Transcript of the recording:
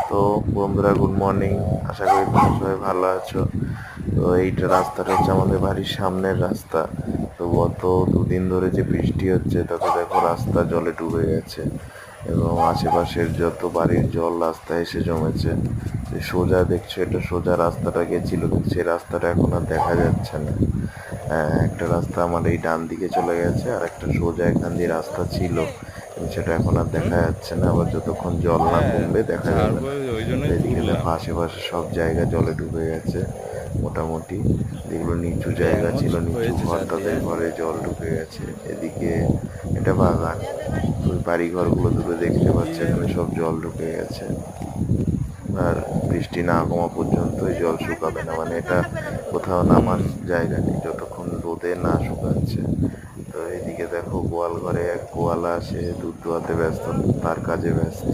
তো বন্ধুরা, good morning. আশা করি তোমরা সবাই ভালো আছো। তো এইটা রাস্তাটা হচ্ছে আমাদের বাড়ির সামনের রাস্তা। তো গত দুদিন ধরে যে বৃষ্টি হচ্ছে তাতে দেখো রাস্তা জলে ডুবে গেছে এবং আশেপাশের যত বাড়ির জল রাস্তায় এসে জমেছে। যে সোজা দেখছো, এটা সোজা রাস্তাটা গেছিল, কিন্তু সেই রাস্তাটা এখন আর দেখা যাচ্ছে না। একটা রাস্তা আমার এই ডান দিকে চলে গেছে, আর একটা সোজা এখান দিয়ে রাস্তা ছিল, কিন্তু সেটা এখন আর হুম। দেখা যাচ্ছে না। আবার যতক্ষণ জল না হ্যাঁ, কমবে দেখা যাবে ছাড়বো না। ওই তো জন্যই এদিকে তুললাম। দেখো আশেপাশে সব জায়গা জলে ডুবে গেছে মোটামুটি। যেগুলো নিচু এটা জায়গা এমন ছিল, নিচু হয়েছে ঘর, তাদের চারদিকে। ঘরে জল ঢুকে গেছে। এদিকে এটা বাগান, ওই বাড়ি ঘরগুলো দূরে দেখতে কি পাচ্ছি, জানি। এখানে সব জল ঢুকে গেছে। আর বৃষ্টি না কমা পর্যন্ত এই জল শুকাবে না, মানে এটা কোথাও নামার হুম। জায়গা নেই যতক্ষণ রোদে না শুকাচ্ছে। তো এইদিকে দেখো গোয়াল ঘরে এক গোয়ালা সে দুধ দোয়াতে ব্যস্ত, তার কাজে ব্যস্ত।